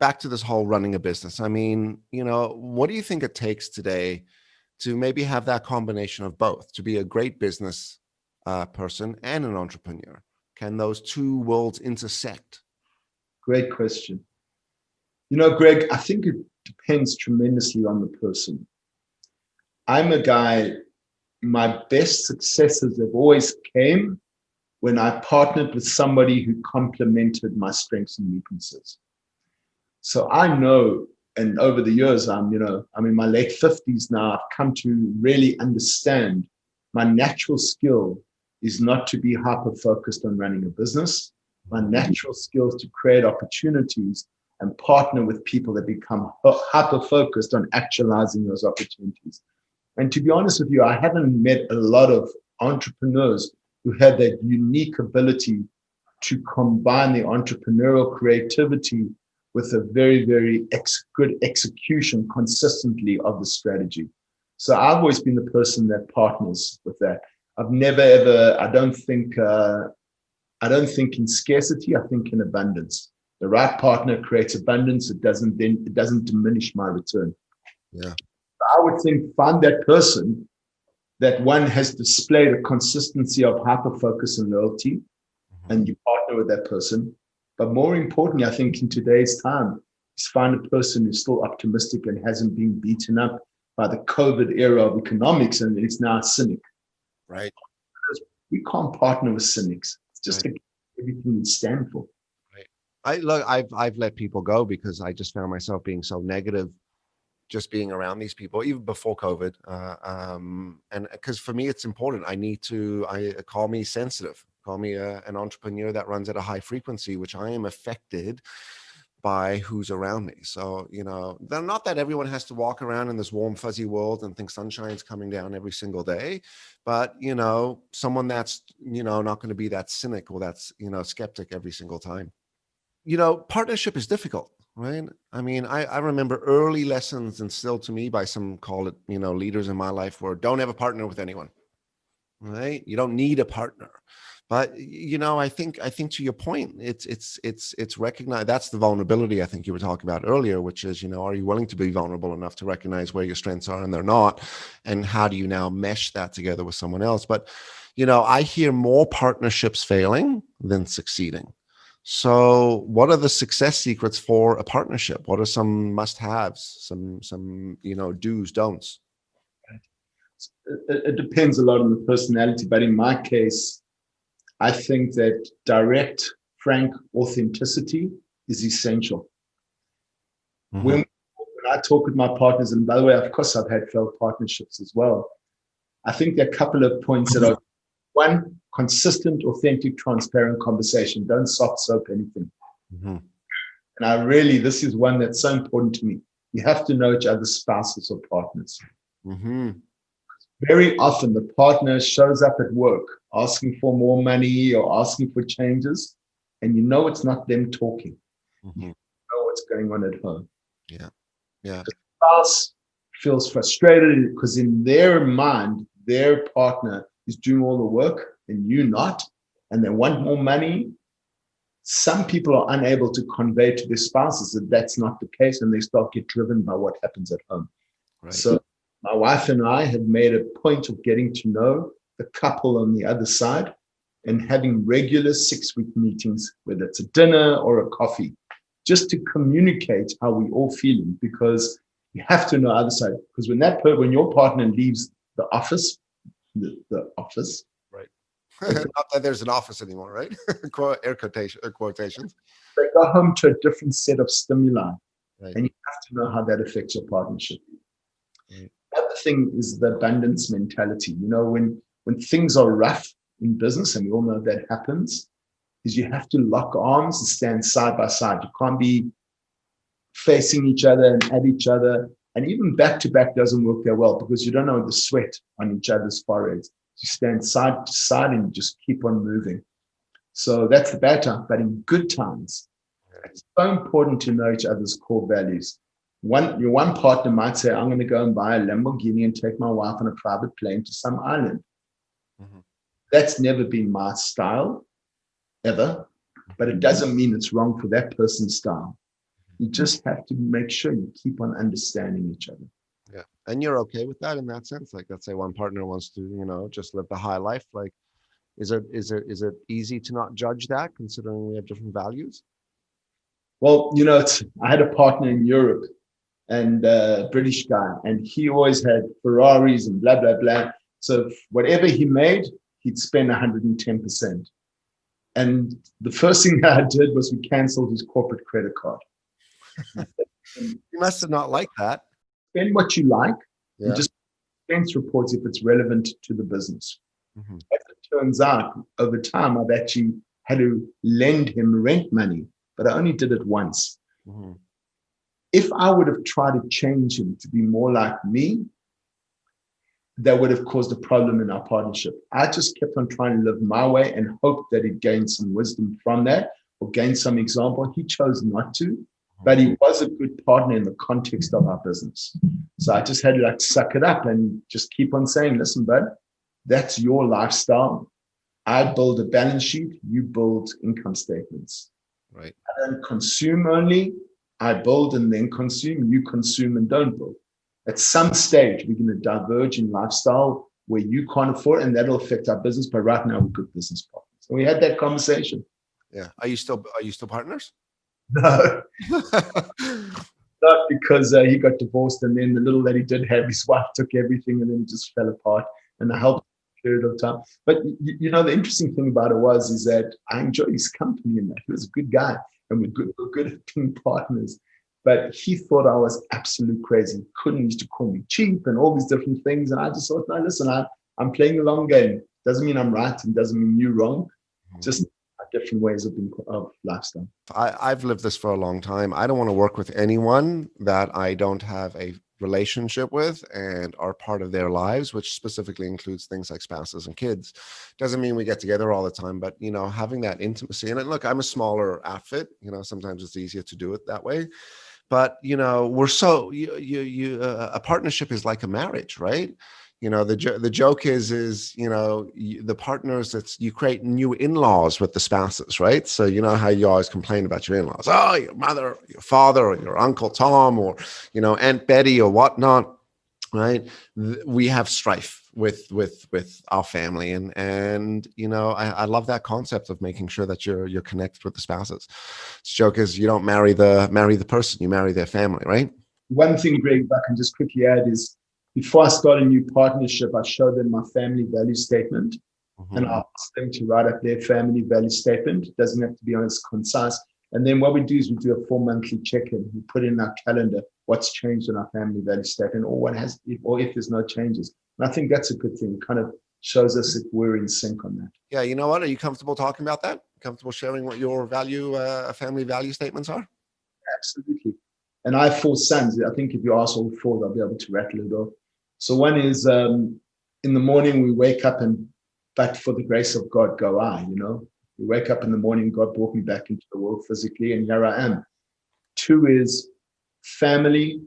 back to this whole running a business. I mean, what do you think it takes today to maybe have that combination of both, to be a great business person and an entrepreneur? Can those two worlds intersect? Great question. Greg, I think it depends tremendously on the person. I'm a guy, my best successes have always came when I partnered with somebody who complemented my strengths and weaknesses. So I know, and over the years, I'm in my late 50s now, I've come to really understand my natural skill is not to be hyper-focused on running a business. My natural skill is to create opportunities and partner with people that become hyper-focused on actualizing those opportunities. And to be honest with you, I haven't met a lot of entrepreneurs who had that unique ability to combine the entrepreneurial creativity with a very, very good execution consistently of the strategy. So I've always been the person that partners with that. I've never ever, I don't think in scarcity, I think in abundance. The right partner creates abundance. It doesn't diminish my return. Yeah. I would think find that person that one has displayed a consistency of hyper-focus and loyalty, and you partner with that person. But more importantly, I think in today's time, is find a person who's still optimistic and hasn't been beaten up by the COVID era of economics and is now a cynic. Right. Because we can't partner with cynics. It's just right. Everything we stand for. Right. I've let people go because I just found myself being so negative, just being around these people, even before COVID. And because for me, it's important. I call me sensitive, call me an entrepreneur that runs at a high frequency, which I am affected by who's around me. So, not that everyone has to walk around in this warm, fuzzy world and think sunshine's coming down every single day, but, someone that's, not going to be that cynic or that's, skeptic every single time. Partnership is difficult, right? I mean, I remember early lessons instilled to me by some, call it, leaders in my life, were don't ever partner with anyone, right? You don't need a partner. But I think to your point, it's recognized. That's the vulnerability I think you were talking about earlier, which is, are you willing to be vulnerable enough to recognize where your strengths are and they're not, and how do you now mesh that together with someone else? But I hear more partnerships failing than succeeding. So, what are the success secrets for a partnership? What are some must-haves? Some do's, don'ts? It depends a lot on the personality, but in my case, I think that direct, frank authenticity is essential. Mm-hmm. When I talk with my partners, and by the way, of course, I've had failed partnerships as well. I think there are a couple of points that are, one, consistent, authentic, transparent conversation. Don't soft soap anything. Mm-hmm. And this is one that's so important to me. You have to know each other's spouses or partners. Mm-hmm. Very often the partner shows up at work asking for more money or asking for changes, and it's not them talking. Mm-hmm. You know what's going on at home. Yeah. Yeah. The spouse feels frustrated because in their mind, their partner is doing all the work and you not, and they want more money. Some people are unable to convey to their spouses that that's not the case, and they start get driven by what happens at home. Right. So my wife and I have made a point of getting to know the couple on the other side and having regular 6-week meetings, whether it's a dinner or a coffee, just to communicate how we all feeling, because you have to know the other side. Because when your partner leaves the office, the office. Right. Not that there's an office anymore, right? Quotations. They go home to a different set of stimuli. Right. And you have to know how that affects your partnership. Right. The other thing is the abundance mentality. When things are rough in business, and we all know that happens, is you have to lock arms and stand side by side. You can't be facing each other and at each other. And even back to back doesn't work that well, because you don't know the sweat on each other's foreheads. You stand side to side and you just keep on moving. So that's the bad time. But in good times, it's so important to know each other's core values. Your one partner might say, I'm going to go and buy a Lamborghini and take my wife on a private plane to some island. Mm-hmm. That's never been my style, ever. But it doesn't mean it's wrong for that person's style. You just have to make sure you keep on understanding each other. Yeah. And you're okay with that in that sense? Like, let's say one partner wants to, just live the high life. Like, is it easy to not judge that, considering we have different values? Well, I had a partner in Europe, and a British guy, and he always had Ferraris and blah, blah, blah. So whatever he made, he'd spend 110%. And the first thing that I did was we canceled his corporate credit card. You must have not liked that. Spend what you like, Yeah. and just expense reports if it's relevant to the business. Mm-hmm. As it turns out, over time, I've actually had to lend him rent money, but I only did it once. Mm-hmm. If I would have tried to change him to be more like me, that would have caused a problem in our partnership. I just kept on trying to live my way and hoped that he'd gain some wisdom from that or gain some example. He chose not to, but he was a good partner in the context of our business. So I just had to suck it up and just keep on saying, listen, bud, that's your lifestyle. I build a balance sheet, you build income statements. Right. I don't consume only. I build and then consume. You consume and don't build. At some stage, we're going to diverge in lifestyle where you can't afford it, and that'll affect our business. But right now, we're good business partners. So we had that conversation. Yeah. Are you still partners? No, not because he got divorced, and then the little that he did have, his wife took everything, and then it just fell apart. And I helped a period of time. But the interesting thing about it is that I enjoyed his company in that. He was a good guy, and we're good at being partners. But he thought I was absolute crazy. He used to call me cheap and all these different things. And I just thought, no, listen, I'm playing the long game. Doesn't mean I'm right and doesn't mean you're wrong. Just different ways of lifestyle. I've lived this for a long time. I don't want to work with anyone that I don't have a relationship with and are part of their lives, which specifically includes things like spouses and kids. Doesn't mean we get together all the time, but having that intimacy. And look, I'm a smaller outfit. Sometimes it's easier to do it that way. But we're so a partnership is like a marriage, right? The joke is the partners, you create new in-laws with the spouses, right? So how you always complain about your in-laws, your mother, your father, or your Uncle Tom, or Aunt Betty or whatnot, right? We have strife with our family, and I love that concept of making sure that you're connected with the spouses. The joke is you don't marry the person, you marry their family, right? One thing, Greg, if I can just quickly add is, before I start a new partnership, I show them my family value statement, and I ask them to write up their family value statement. It doesn't have to be honest, concise. And then what we do is we do a 4-monthly check-in. We put in our calendar what's changed in our family value statement, or if there's no changes. And I think that's a good thing. It kind of shows us if we're in sync on that. Yeah, you know what? Are you comfortable talking about that? Comfortable sharing what your family value statements are? Absolutely. And I have 4 sons. I think if you ask all 4, they'll be able to rattle it off. So one is in the morning we wake up and, but for the grace of God, go I, We wake up in the morning, God brought me back into the world physically, and here I am. 2 is family.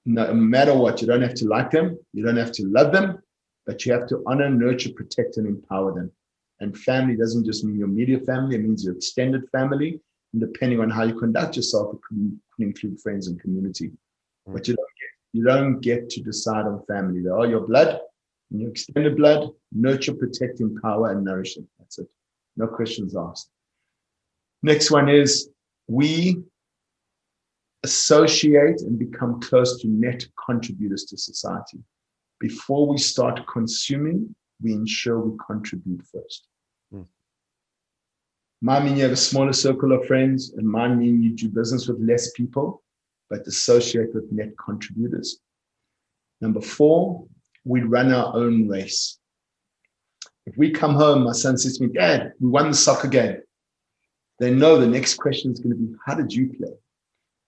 No matter what, you don't have to like them. You don't have to love them, but you have to honor, nurture, protect, and empower them. And family doesn't just mean your immediate family. It means your extended family. And depending on how you conduct yourself, it can include friends and community. But you don't get to decide on family. They are your blood and your extended blood. Nurture, protect, empower, and nourish them. That's it. No questions asked. Next one is we associate and become close to net contributors to society. Before we start consuming, we ensure we contribute first. Might mean you have a smaller circle of friends, and might mean you do business with less people, but associate with net contributors. Number 4, we run our own race. If we come home, my son says to me, Dad, we won the soccer game. They know the next question is going to be, how did you play?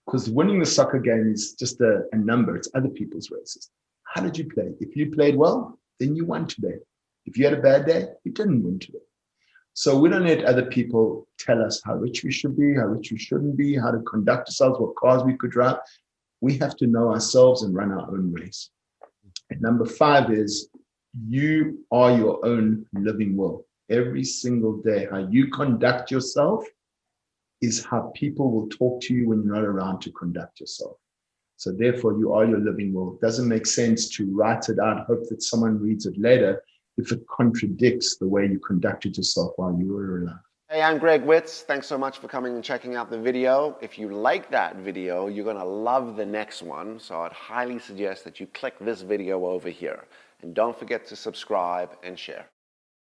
Because winning the soccer game is just a number. It's other people's races. How did you play? If you played well, then you won today. If you had a bad day, you didn't win today. So we don't let other people tell us how rich we should be, how rich we shouldn't be, how to conduct ourselves, what cars we could drive. We have to know ourselves and run our own race. And number 5 is you are your own living will. Every single day, how you conduct yourself is how people will talk to you when you're not around to conduct yourself. So therefore, you are your living will. It doesn't make sense to write it out, hope that someone reads it later if it contradicts the way you conducted yourself while you were alive. Hey, I'm Greg Witz. Thanks so much for coming and checking out the video. If you like that video, you're going to love the next one. So I'd highly suggest that you click this video over here. And don't forget to subscribe and share.